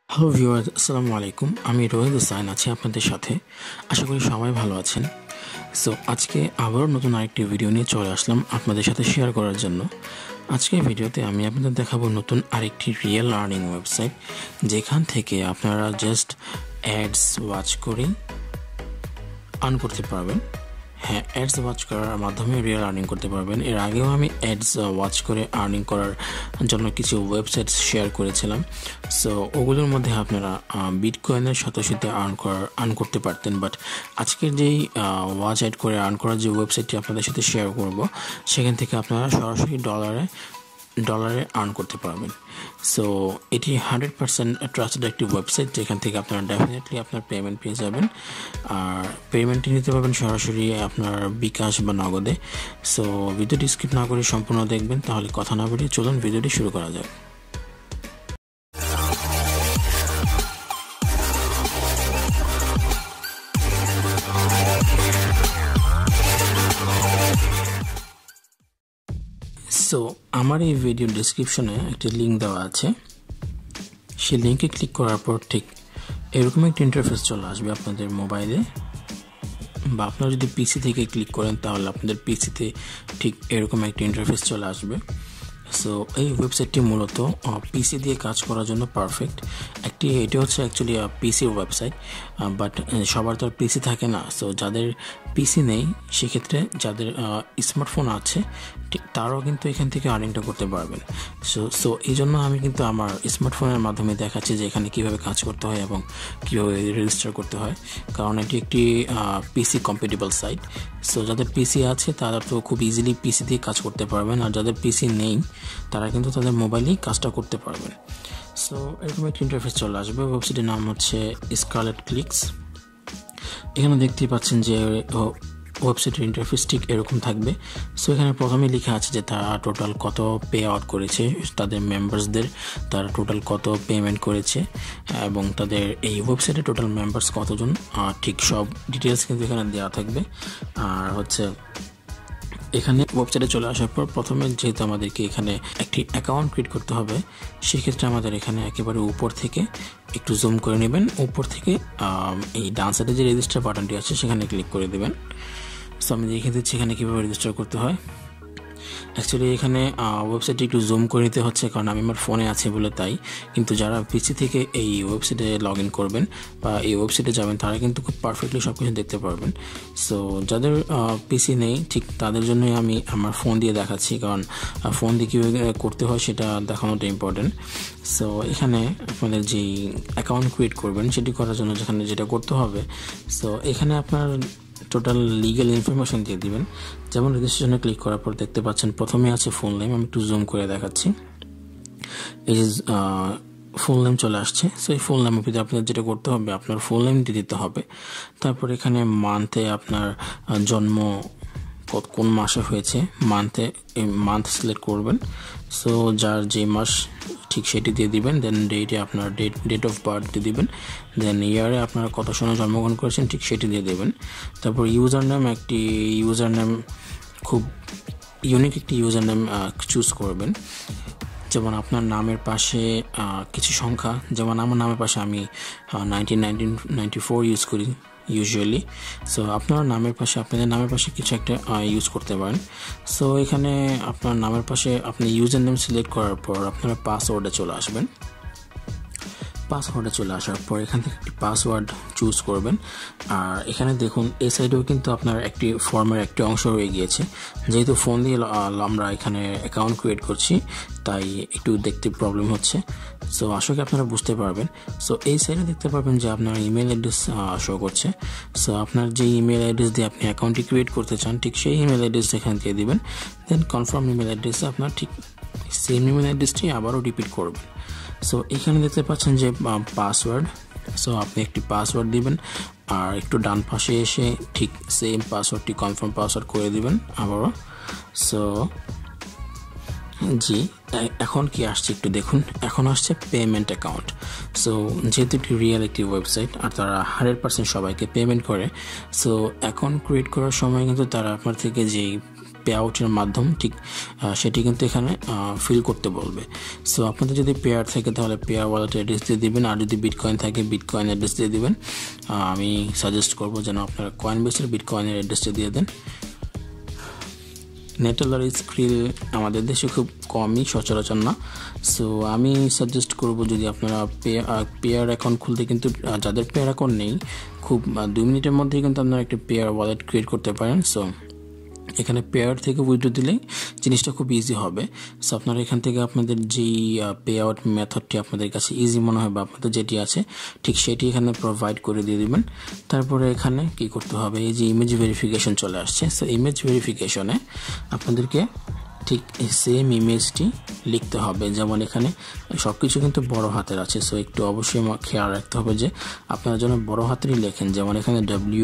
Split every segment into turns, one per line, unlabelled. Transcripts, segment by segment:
Hello viewers, আসসালামু আলাইকুম। আমি রোহিত হোসাইন আছি আপনাদের সাথে। আশা করি সবাই ভালো আছেন। সো আজকে আবারও নতুন আরেকটি ভিডিও নিয়ে চলে আসলাম আপনাদের সাথে শেয়ার করার জন্য। আজকের ভিডিওতে আমি আপনাদের দেখাবো নতুন আরেকটি রিয়েল আর্নিং ওয়েবসাইট, যেখান থেকে আপনারা জাস্ট অ্যাডস ওয়াচ করেই আর্ন করতে পারবেন। হ্যাঁ, অ্যাডস ওয়াচ করার মাধ্যমে রিয়েল আর্নিং করতে পারবেন। এর আগেও আমি অ্যাডস ওয়াচ করে আর্নিং করার জন্য কিছু ওয়েবসাইট শেয়ার করেছিলাম। সো ওগুলোর মধ্যে আপনারা বিটকয়েনের সাথে সাথে আর্ন করতে পারতেন, বাট আজকের যেই ওয়াচ অ্যাড করে আর্ন করার যে ওয়েবসাইটটি আপনাদের সাথে শেয়ার করব, সেখান থেকে আপনারা সরাসরি ডলারে আর্ন করতে পারবেন। সো এটি 100% ট্রাস্টেড একটি ওয়েবসাইট, যেখান থেকে আপনারা ডেফিনেটলি আপনার পেমেন্ট পেয়ে যাবেন। আর পেমেন্টটি নিতে পারবেন সরাসরি আপনার বিকাশ বা নগদে। সো ভিডিওটি স্কিপ না করে সম্পূর্ণ দেখবেন। তাহলে কথা না বাড়িয়ে চলুন ভিডিওটি শুরু করা যাক। সো আমার এই ভিডিও ডিসক্রিপশনে একটি লিঙ্ক দেওয়া আছে। সেই লিঙ্কে ক্লিক করার পর ঠিক এরকম একটি ইন্টারফেস চলে আসবে আপনাদের মোবাইলে, বা আপনারা যদি পিসি থেকে ক্লিক করেন তাহলে আপনাদের পিসিতে ঠিক এরকম একটি ইন্টারফেস চলে আসবে। সো এই ওয়েবসাইটটি মূলত পিসি দিয়ে কাজ করার জন্য পারফেক্ট। এটি হচ্ছে অ্যাকচুয়ালি পিসির ওয়েবসাইট, বাট সবার তো আর পিসি থাকে না। সো যাদের পিসি নেই, সেক্ষেত্রে যাদের স্মার্টফোন আছে ঠিক তারাও কিন্তু এখান থেকে আর্নিংটা করতে পারবেন। সো এই জন্য আমি কিন্তু আমার স্মার্টফোনের মাধ্যমে দেখাচ্ছি যে এখানে কীভাবে কাজ করতে হয় এবং কীভাবে রেজিস্টার করতে হয়, কারণ এটি একটি পিসি কম্পেটেবল সাইট। সো যাদের পিসি আছে তারা তো খুব ইজিলি পিসি দিয়ে কাজ করতে পারবেন, আর যাদের পিসি নেই তারা কিন্তু তাদের মোবাইলেই কাজটা করতে পারবেন। সো এরকম একটা ইন্টারফেস চলে আসবে। ওয়েবসাইটের নাম হচ্ছে স্কারলেট ক্লিকস। এখানে দেখতেই পাচ্ছেন যে ওয়েবসাইটের ইন্টারফেস ঠিক এরকম থাকবে। সো এখানে প্রথমে লেখা আছে যে তারা টোটাল কত পে আউট করেছে, তাদের মেম্বার্সদের তারা টোটাল কত পেমেন্ট করেছে, এবং তাদের এই ওয়েবসাইটে টোটাল মেম্বার্স কতজন, ঠিক সব ডিটেলস কিন্তু এখানে দেওয়া থাকবে। আর হচ্ছে এখানে ওয়েবসাইটে চলে আসার পর প্রথমে যেহেতু আমাদেরকে এখানে একটি অ্যাকাউন্ট ক্রিয়েট করতে হবে, সেক্ষেত্রে আমাদের এখানে একেবারে উপর থেকে একটু জুম করে নেবেন। উপর থেকে এই ডান সাইডে যে রেজিস্টার বাটনটি আছে সেখানে ক্লিক করে দেবেন। সো আমি দেখিয়ে দিচ্ছি এখানে কীভাবে রেজিস্টার করতে হয়। অ্যাকচুয়ালি এখানে ওয়েবসাইটটি একটু জুম করে নিতে হচ্ছে, কারণ আমি আমার ফোনে আছে বলে তাই। কিন্তু যারা পিসি থেকে এই ওয়েবসাইটে লগ ইন করবেন বা এই ওয়েবসাইটে যাবেন, তারা কিন্তু খুব পারফেক্টলি সব কিছু দেখতে পারবেন। সো যাদের পিসি নেই ঠিক তাদের জন্যই আমি আমার ফোন দিয়ে দেখাচ্ছি, কারণ ফোন দিয়ে কীভাবে করতে হয় সেটা দেখানোটা ইম্পর্টেন্ট। সো এখানে আপনাদের যেই অ্যাকাউন্ট ক্রিয়েট করবেন সেটি করার জন্য যেখানে যেটা করতে হবে, সো এখানে আপনার টোটাল লিগ্যাল ইনফরমেশন দিয়ে দিবেন। যেমন রেজিস্ট্রেশনে ক্লিক করার পর দেখতে পাচ্ছেন প্রথমে আছে ফুল নেম। আমি একটু জুম করে দেখাচ্ছি। এই যে ফুল নেম চলে আসছে। সো এই ফুল নেমের ভিতরে আপনার যেটা করতে হবে, আপনার ফুল নেম দিয়ে দিতে হবে। তারপর এখানে মান্থে আপনার জন্ম কোন মাসে হয়েছে, মান্থ সিলেক্ট করবেন। সো যার যে মাস ঠিক সেটি দিয়ে দিবেন। দেন ডেটে আপনার ডেট অফ বার্থ দিয়ে দিবেন। দেন ইয়ারে আপনারা কত সময় জন্মগ্রহণ করেছেন ঠিক সেটি দিয়ে দেবেন। তারপর ইউজার নেম খুব ইউনিক একটি ইউজার নেম চুজ করবেন। যেমন আপনার নামের পাশে কিছু সংখ্যা, যেমন আমার নামের পাশে আমি 1994 ইউজ করি ইউজুয়ালি। সো আপনাদের নামের পাশে কিছু একটা ইউজ করতে পারেন। সো এখানে আপনার নামের পাশে আপনি ইউজার নেম সিলেক্ট করার পর আপনারা পাসওয়ার্ডে চলে আসবেন। পাসওয়ার্ডে চলে আসার পর এখান থেকে একটি পাসওয়ার্ড চুজ করবেন। আর এখানে দেখুন এই সাইডেও কিন্তু আপনার একটি ফর্মের একটি অংশ রয়ে গিয়েছে। যেহেতু ফোন দিয়ে আমরা এখানে অ্যাকাউন্ট ক্রিয়েট করছি, তাই একটু দেখতে প্রবলেম হচ্ছে। সো আশা করি আপনারা বুঝতে পারবেন। সো এই সাইডে দেখতে পারবেন যে আপনার ইমেল অ্যাড্রেস শো করছে। সো আপনার যে ইমেল অ্যাড্রেস দিয়ে আপনি অ্যাকাউন্টটি ক্রিয়েট করতে চান ঠিক সেই ইমেল অ্যাড্রেস এখানে দিয়ে দিবেন। দেন কনফার্ম ইমেল অ্যাড্রেসে আপনার ঠিক সেম ইমেল অ্যাড্রেসটি আবারও রিপিট করবেন। সো এখানে দেখতে পাচ্ছেন যে পাসওয়ার্ড। সো আপনি একটি পাসওয়ার্ড দিবেন, আর একটু ডান পাশে এসে ঠিক সেম পাসওয়ার্ডটি কনফার্ম পাসওয়ার্ড করে দিবেন আবারও। সো জি, এখন কি আসছে একটু দেখুন। এখন আসছে পেমেন্ট অ্যাকাউন্ট। সো যেহেতু একটি রিয়েল একটি ওয়েবসাইট আর তারা 100% সবাইকে পেমেন্ট করে, সো অ্যাকাউন্ট ক্রিয়েট করার সময় কিন্তু তারা আপনার থেকে যেই পে আউটের মাধ্যম ঠিক সেটি কিন্তু এখানে ফিল করতে বলবে। সো আপনাদের যদি পেয়ার থাকে তাহলে পেয়ার ওয়ালেট অ্যাড্রেস দিয়ে দিবেন, আর যদি বিটকয়েন থাকে বিটকয়েন অ্যাড্রেস দিয়ে দিবেন। আমি সাজেস্ট করব যেন আপনারা কয়েনবেসের বিটকয়েনের অ্যাড্রেসটা দিয়ে দেন। নেটেলার স্ক্রিল আমাদের দেশে খুব কমই সচরাচর না। সো আমি সাজেস্ট করব যদি আপনারা পেয়ার অ্যাকাউন্ট খুলতে, কিন্তু যাদের পেয়ার অ্যাকাউন্ট নেই খুব 2 মিনিটের মধ্যেই কিন্তু আপনারা একটা পেয়ার ওয়ালেট ক্রিয়েট করতে পারেন। সো এখানে পেয়ার থেকে উইথড্র দিলেই জিনিসটা খুব ইজি হবে। সো আপনারা এখান থেকে আপনাদের যেই পে আউট মেথডটি আপনাদের কাছে ইজি মনে হয় বা আপনাদের যেটি আছে ঠিক সেটি এখানে প্রোভাইড করে দিয়ে দিবেন। তারপরে এখানে কি করতে হবে, এই যে ইমেজ ভেরিফিকেশন চলে আসছে। সো ইমেজ ভেরিফিকেশনে আপনাদেরকে ঠিক সেম ইমেজটি লিখতে হবে, যেমন এখানে সব কিছু কিন্তু বড় হাতের আছে। সো একটু অবশ্যই খেয়াল রাখতে হবে যে আপনারা যেন বড় হাতেরই লেখেন, যেমন এখানে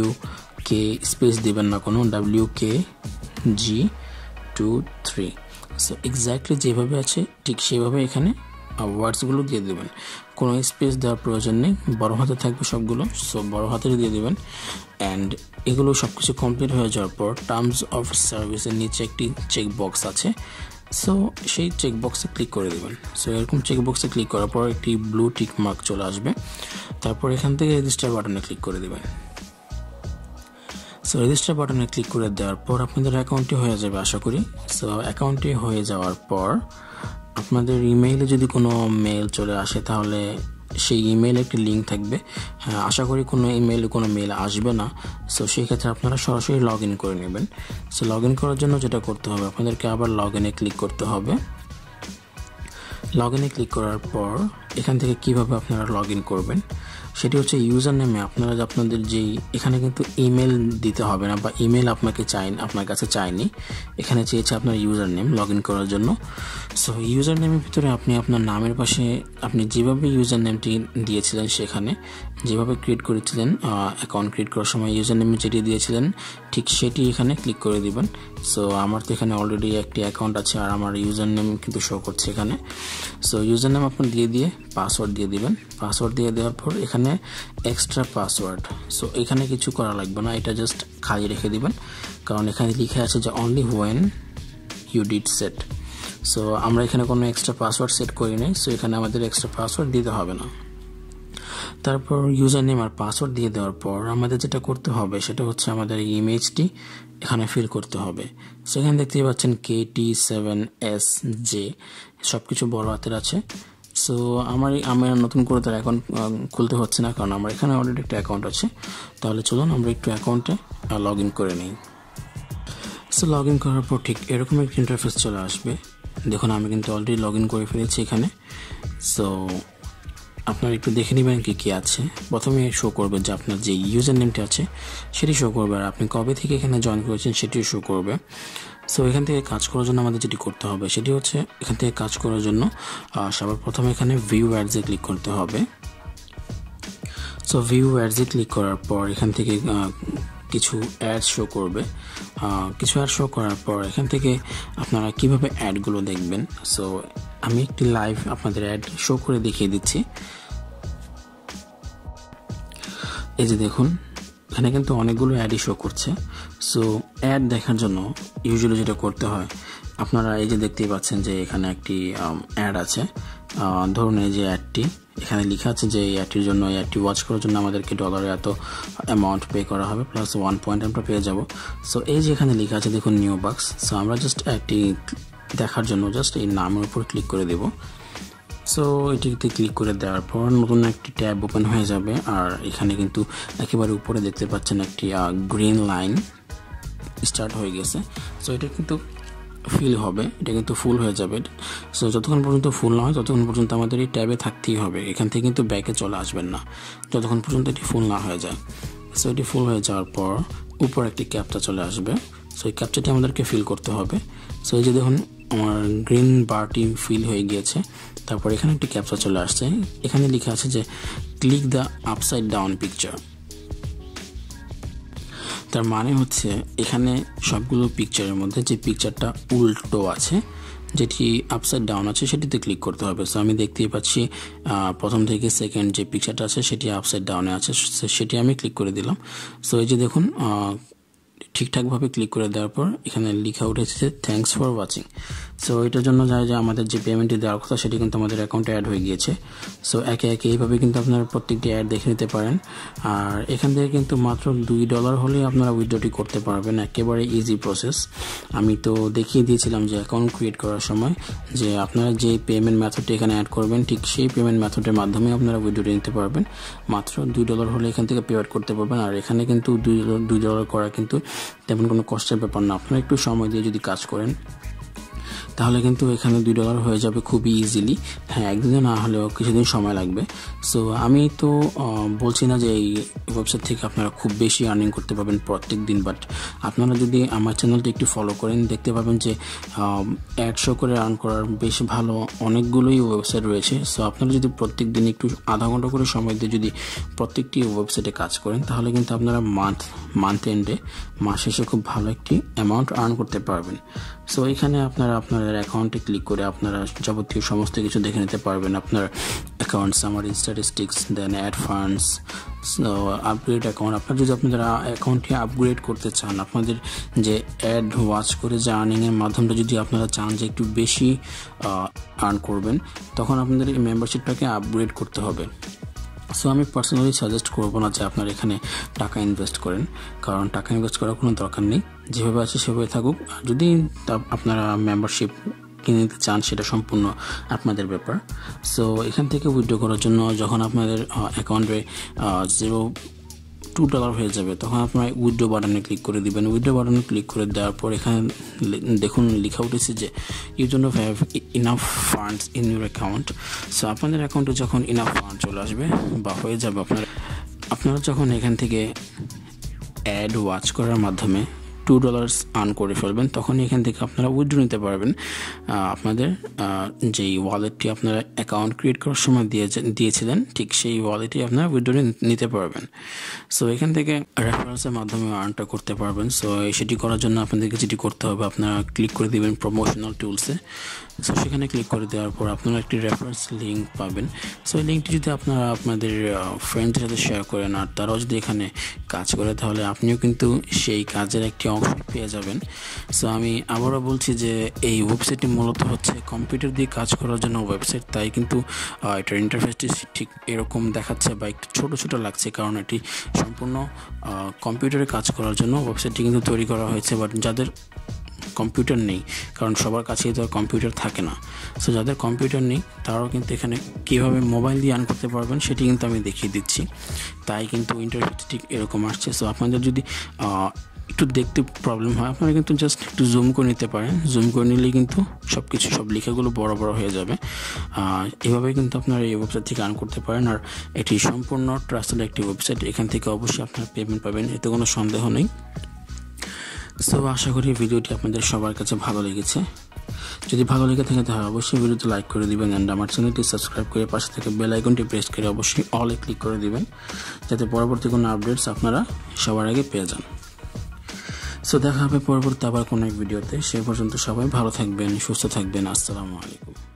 WK স্পেস দিবেন না কোনো, WKG23। সো এক্স্যাক্টলি যেভাবে আছে ঠিক সেভাবে এখানে ওয়ার্ডসগুলো দিয়ে দেবেন, কোনো স্পেস দেওয়ার প্রয়োজন নেই, বড় হাতে থাকবে সবগুলো। সো বড় হাতেরই দিয়ে দেবেন। অ্যান্ড এগুলো সব কিছু কমপ্লিট হয়ে যাওয়ার পর টার্মস অফ সার্ভিসের নিচে একটি চেক বক্স আছে। সো সেই চেক বক্সে ক্লিক করে দেবেন। সো এরকম চেক বক্সে ক্লিক করার পর একটি ব্লু টিক মার্ক চলে আসবে। তারপর এখান থেকে রেজিস্টার বাটনে ক্লিক করে দেবেন। সো রেজিস্টার বাটনে ক্লিক করে দেওয়ার পর আপনাদের অ্যাকাউন্টটি হয়ে যাবে আশা করি। সো অ্যাকাউন্টটি হয়ে যাওয়ার পর আপনাদের ইমেইলে যদি কোনো মেল চলে আসে তাহলে সেই ইমেইলে একটি লিঙ্ক থাকবে। হ্যাঁ, আশা করি কোনো ইমেইলে কোনো মেল আসবে না। সো সেই ক্ষেত্রে আপনারা সরাসরি লগ ইন করে নেবেন। সো লগ ইন করার জন্য যেটা করতে হবে, আপনাদেরকে আবার লগ ইনে ক্লিক করতে হবে। লগ ইনে ক্লিক করার পর এখান থেকে কিভাবে আপনারা লগ ইন করবেন সেটি হচ্ছে ইউজার নেমে আপনারা আপনাদের যেই এখানে কিন্তু ইমেল দিতে হবে না বা ইমেল আপনার কাছে চায়নি, এখানে চেয়েছে আপনার ইউজার নেম লগ ইন করার জন্য। সো ইউজার নেমের ভিতরে আপনি আপনার নামের পাশে আপনি যেভাবে ইউজার নেমটি দিয়েছিলেন সেখানে যেভাবে ক্রিয়েট করেছিলেন অ্যাকাউন্ট ক্রিয়েট করার সময় ইউজার নেমে যেটি দিয়েছিলেন ঠিক সেটি এখানে ক্লিক করে দিবেন। সো আমার তো এখানে অলরেডি একটি অ্যাকাউন্ট আছে আর আমার ইউজার নেম কিন্তু শো করছে এখানে। সো ইউজার নেম আপনি দিয়ে পাসওয়ার্ড দিয়ে দিবেন। পাসওয়ার্ড দিয়ে দেওয়ার পর এখানে এক্সট্রা পাসওয়ার্ড, সো এখানে কিছু করা লাগবে না, এটা জাস্ট খালি রেখে দিবেন, কারণ এখানে লিখে আছে যে only when you did set. So আমরা এখানে কোনো এক্সট্রা পাসওয়ার্ড সেট করি নাই, সো এখানে আমাদের এক্সট্রা পাসওয়ার্ড দিতে হবে না। তারপর ইউজার নেম আর পাসওয়ার্ড দিয়ে দেওয়ার পর আমাদের যেটা করতে হবে সেটা হচ্ছে আমাদের ইমেজটি এখানে ফিল করতে হবে। সো এখানে দেখতেই পাচ্ছেন KT7SJ সব কিছু বড় হাতের আছে। সো আমার নতুন করে তার অ্যাকাউন্ট খুলতে হচ্ছে না, কারণ আমার এখানে অলরেডি একটা অ্যাকাউন্ট আছে। তাহলে চলুন আমরা একটু অ্যাকাউন্টে লগ ইন করে নিই। সো লগ ইন করার পর ঠিক এরকম একটা ইন্টারফেস চলে আসবে। দেখুন আমি কিন্তু অলরেডি লগ ইন করে ফেলেছি এখানে। সো আপনারা একটু দেখে নেবেন কি আছে। প্রথমে শো করবে যে আপনার যে ইউজার নেমটি আছে সেটি শো করবে, আর আপনি কবে থেকে এখানে জয়েন করেছেন সেটিও শো করবে। সো এখান থেকে কাজ করার জন্য আমাদের যেটি করতে হবে সেটি হচ্ছে এখান থেকে কাজ করার জন্য সবার প্রথমে এখানে ভিউ অ্যাডসে ক্লিক করতে হবে। সো ভিউ অ্যাডসে ক্লিক করার পর এখান থেকে কিছু অ্যাড শো করবে। কিছু অ্যাড শো করার পর এখান থেকে আপনারা কিভাবে অ্যাডগুলো দেখবেন, সো আমি একটি লাইভ আপনাদের অ্যাড শো করে দেখিয়ে দিচ্ছি। এই যে দেখুন এখানে কিন্তু অনেকগুলো অ্যাডই শো করছে। সো অ্যাড দেখার জন্য ইউজুয়ালি যেটা করতে হয়, আপনারা এই যে দেখতেই পাচ্ছেন যে এখানে একটি অ্যাড আছে। ধরুন এই যে অ্যাডটি এখানে লেখা আছে যে এই অ্যাডটির জন্য এই অ্যাডটি ওয়াচ করার জন্য আমাদেরকে ডলারে এত অ্যামাউন্ট পে করা হবে প্লাস 1 পয়েন্ট আমরা পেয়ে যাব। সো এই যে এখানে লেখা আছে দেখুন নিউ বাক্স। সো আমরা জাস্ট অ্যাডটি দেখার জন্য জাস্ট এই নামের উপর ক্লিক করে দেব। সো এটিতে ক্লিক করে দেওয়ার পর নতুন একটি ট্যাব ওপেন হয়ে যাবে, আর এখানে কিন্তু একেবারে উপরে দেখতে পাচ্ছেন একটি গ্রিন লাইন স্টার্ট হয়ে গেছে। সো এটা কিন্তু ফিল হবে, এটা কিন্তু ফুল হয়ে যাবে। সো যতক্ষণ পর্যন্ত ফুল না হয় ততক্ষণ পর্যন্ত আমাদের এই ট্যাবে থাকতেই হবে, এখান থেকে কিন্তু ব্যাকে চলে আসবেন না যতক্ষণ পর্যন্ত এটি ফুল না হয়ে যায়। সো এটি ফুল হয়ে যাওয়ার পর উপর একটি ক্যাপচা চলে আসবে। সো এই ক্যাপচাটি আমাদেরকে ফিল করতে হবে। সো এই যে দেখুন আমার গ্রিন বারটি ফিল হয়ে গিয়েছে। তারপর এখানে একটি ক্যাপচা চলে আসছে, এখানে লেখা আছে যে click the upside down picture. তার মানে হচ্ছে এখানে সবগুলো পিকচারের মধ্যে যে পিকচারটা উল্টো আছে, যেটি আপসাইড ডাউন আছে সেটিতে ক্লিক করতে হবে। সো আমি দেখতেই পাচ্ছি প্রথম থেকে সেকেন্ড যে পিকচারটা আছে সেটি আপসাইড ডাউনে আছে, সেটি আমি ক্লিক করে দিলাম। সো এই যে দেখুন ঠিকঠাকভাবে ক্লিক করে দেওয়ার পর এখানে লেখা উঠেছে থ্যাঙ্কস ফর ওয়াচিং। সো এটার জন্য যায় যে আমাদের যে পেমেন্টটি দেওয়ার কথা সেটি কিন্তু আমাদের অ্যাকাউন্টে অ্যাড হয়ে গিয়েছে। সো একে একে এইভাবে কিন্তু আপনারা প্রত্যেকটি অ্যাড দেখে নিতে পারেন। আর এখান থেকে কিন্তু মাত্র $2 হলে আপনারা উইথড্রটি করতে পারবেন, একেবারে ইজি প্রসেস। আমি তো দেখিয়ে দিয়েছিলাম যে অ্যাকাউন্ট ক্রিয়েট করার সময় যে আপনারা যে পেমেন্ট মেথডটি এখানে অ্যাড করবেন ঠিক সেই পেমেন্ট মেথডের মাধ্যমে আপনারা উইথড্রটি নিতে পারবেন। মাত্র $2 হলে এখান থেকে পে আউট করতে পারবেন। আর এখানে কিন্তু $2 করা কিন্তু তেমন কোনো কষ্টের ব্যাপার না। আপনারা একটু সময় দিয়ে যদি কাজ করেন তাহলে কিন্তু এখানে $2 হয়ে যাবে খুবই ইজিলি। হ্যাঁ, একদিনে না হলেও কিছুদিন সময় লাগবে। সো আমি তো বলছি না যে এই ওয়েবসাইট থেকে আপনারা খুব বেশি আর্নিং করতে পারবেন প্রত্যেক দিন, বাট আপনারা যদি আমার চ্যানেলটি একটু ফলো করেন দেখতে পাবেন যে অ্যাড শো করে আর্ন করার বেশ ভালো অনেকগুলোই ওয়েবসাইট রয়েছে। সো আপনারা যদি প্রত্যেক দিন একটু আধা ঘন্টা করে সময় দিয়ে যদি প্রত্যেকটি ওয়েবসাইটে কাজ করেন তাহলে কিন্তু আপনারা মান্থ এন্ডে মাস শেষে খুব ভালো একটি অ্যামাউন্ট আর্ন করতে পারবেন। সো এখানে আপনারা আপনাদের অ্যাকাউন্টে ক্লিক করে আপনারা যাবতীয় সমস্ত কিছু দেখে নিতে পারবেন। আপনার অ্যাকাউন্ট সামারি, স্ট্যাটিস্টিক্স, দেন অ্যাড ফান্ডস, আপগ্রেড অ্যাকাউন্ট। আপনার যদি আপনাদের অ্যাকাউন্টটি আপগ্রেড করতে চান, আপনাদের যে অ্যাড ওয়াচ করে যে আর্নিংয়ের মাধ্যমটা যদি আপনারা চান যে একটু বেশি আর্ন করবেন, তখন আপনাদের এই মেম্বারশিপটাকে আপগ্রেড করতে হবে। সো আমি পার্সোনালি সাজেস্ট করবো না যে আপনারা এখানে টাকা ইনভেস্ট করেন, কারণ টাকা ইনভেস্ট করার কোনো দরকার নেই। যেভাবে আছে সেভাবে থাকুক। আর যদি আপনারা মেম্বারশিপ কিনে নিতে চান সেটা সম্পূর্ণ আপনাদের ব্যাপার। সো এখান থেকে উইথড্র করার জন্য যখন আপনাদের অ্যাকাউন্টে $2 হয়ে যাবে তখন আপনারা উইথড্র বাটনে ক্লিক করে দিবেন। উইথড্র বাটনে ক্লিক করে দেওয়ার পর এখানে দেখুন লেখা উঠেছে যে you don't have enough funds in your account. So আপনাদের অ্যাকাউন্টে যখন ইনাফ ফান্ড চলে আসবে বা হয়ে যাবে, আপনারা যখন এখান থেকে অ্যাড ওয়াচ করার মাধ্যমে $2 আর্ন করে ফেলবেন তখন এখান থেকে আপনারা উইথড্র নিতে পারবেন। আপনাদের যেই ওয়ালেটটি আপনারা অ্যাকাউন্ট ক্রিয়েট করার সময় দিয়েছিলেন ঠিক সেই ওয়ালেটটি আপনারা উইথড্র নিতে পারবেন। সো এখান থেকে রেফারেন্সের মাধ্যমে আর্নটা করতে পারবেন। সো সেটি করার জন্য আপনাদেরকে যেটি করতে হবে, আপনারা ক্লিক করে দেবেন প্রমোশনাল টুলসে। সো সেখানে ক্লিক করে দেওয়ার পর আপনারা একটি রেফারেন্স লিঙ্ক পাবেন। সো এই লিঙ্কটি যদি আপনারা আপনাদের ফ্রেন্ডদের সাথে শেয়ার করেন আর তারাও যদি এখানে কাজ করে তাহলে আপনিও কিন্তু সেই কাজের একটি অংশ পেয়ে যাবেন। সো আমি আবারও বলছি যে এই ওয়েবসাইটটি মূলত হচ্ছে কম্পিউটার দিয়ে কাজ করার জন্য ওয়েবসাইট, তাই কিন্তু এটার ইন্টারফেসটি ঠিক এরকম দেখাচ্ছে বা একটু ছোটো ছোটো লাগছে, কারণ এটি সম্পূর্ণ কম্পিউটারে কাজ করার জন্য ওয়েবসাইটটি কিন্তু তৈরি করা হয়েছে। বাট যাদের কম্পিউটার নেই, কারণ সবার কাছেই তো আর কম্পিউটার থাকে না, সো যাদের কম্পিউটার নেই তারাও কিন্তু এখানে কীভাবে মোবাইল দিয়ে আর্ন করতে পারবেন সেটি কিন্তু আমি দেখিয়ে দিচ্ছি। তাই কিন্তু ইন্টারফেসটি ঠিক এরকম আসছে। সো আপনাদের যদি একটু দেখতে প্রবলেম হয় আপনারা কিন্তু জাস্ট একটু জুম করে নিতে পারেন। জুম করে নিলেই কিন্তু সব লেখাগুলো বড় বড় হয়ে যাবে। এভাবে কিন্তু আপনারা এই ওয়েবসাইট থেকে আর্ন করতে পারেন। আর এটি সম্পূর্ণ ট্রাস্টেড একটি ওয়েবসাইট, এখান থেকে অবশ্যই আপনারা পেমেন্ট পাবেন, এতে কোনো সন্দেহ নেই। সো আশা করি ভিডিওটি আপনাদের সবার কাছে ভালো লেগেছে। যদি ভালো লেগে থাকে তাহলে অবশ্যই ভিডিওতে লাইক করে দিবেন অ্যান্ড আমার চ্যানেলটি সাবস্ক্রাইব করে পাশে থেকে বেল আইকনটি প্রেস করে অবশ্যই অলে ক্লিক করে দিবেন, যাতে পরবর্তী কোনো আপডেটস আপনারা সবার আগে পেয়ে যান। সো দেখা হবে পরবর্তী আবার কোনো এক ভিডিওতে। সে পর্যন্ত সবাই ভালো থাকবেন, সুস্থ থাকবেন। আসসালামু আলাইকুম।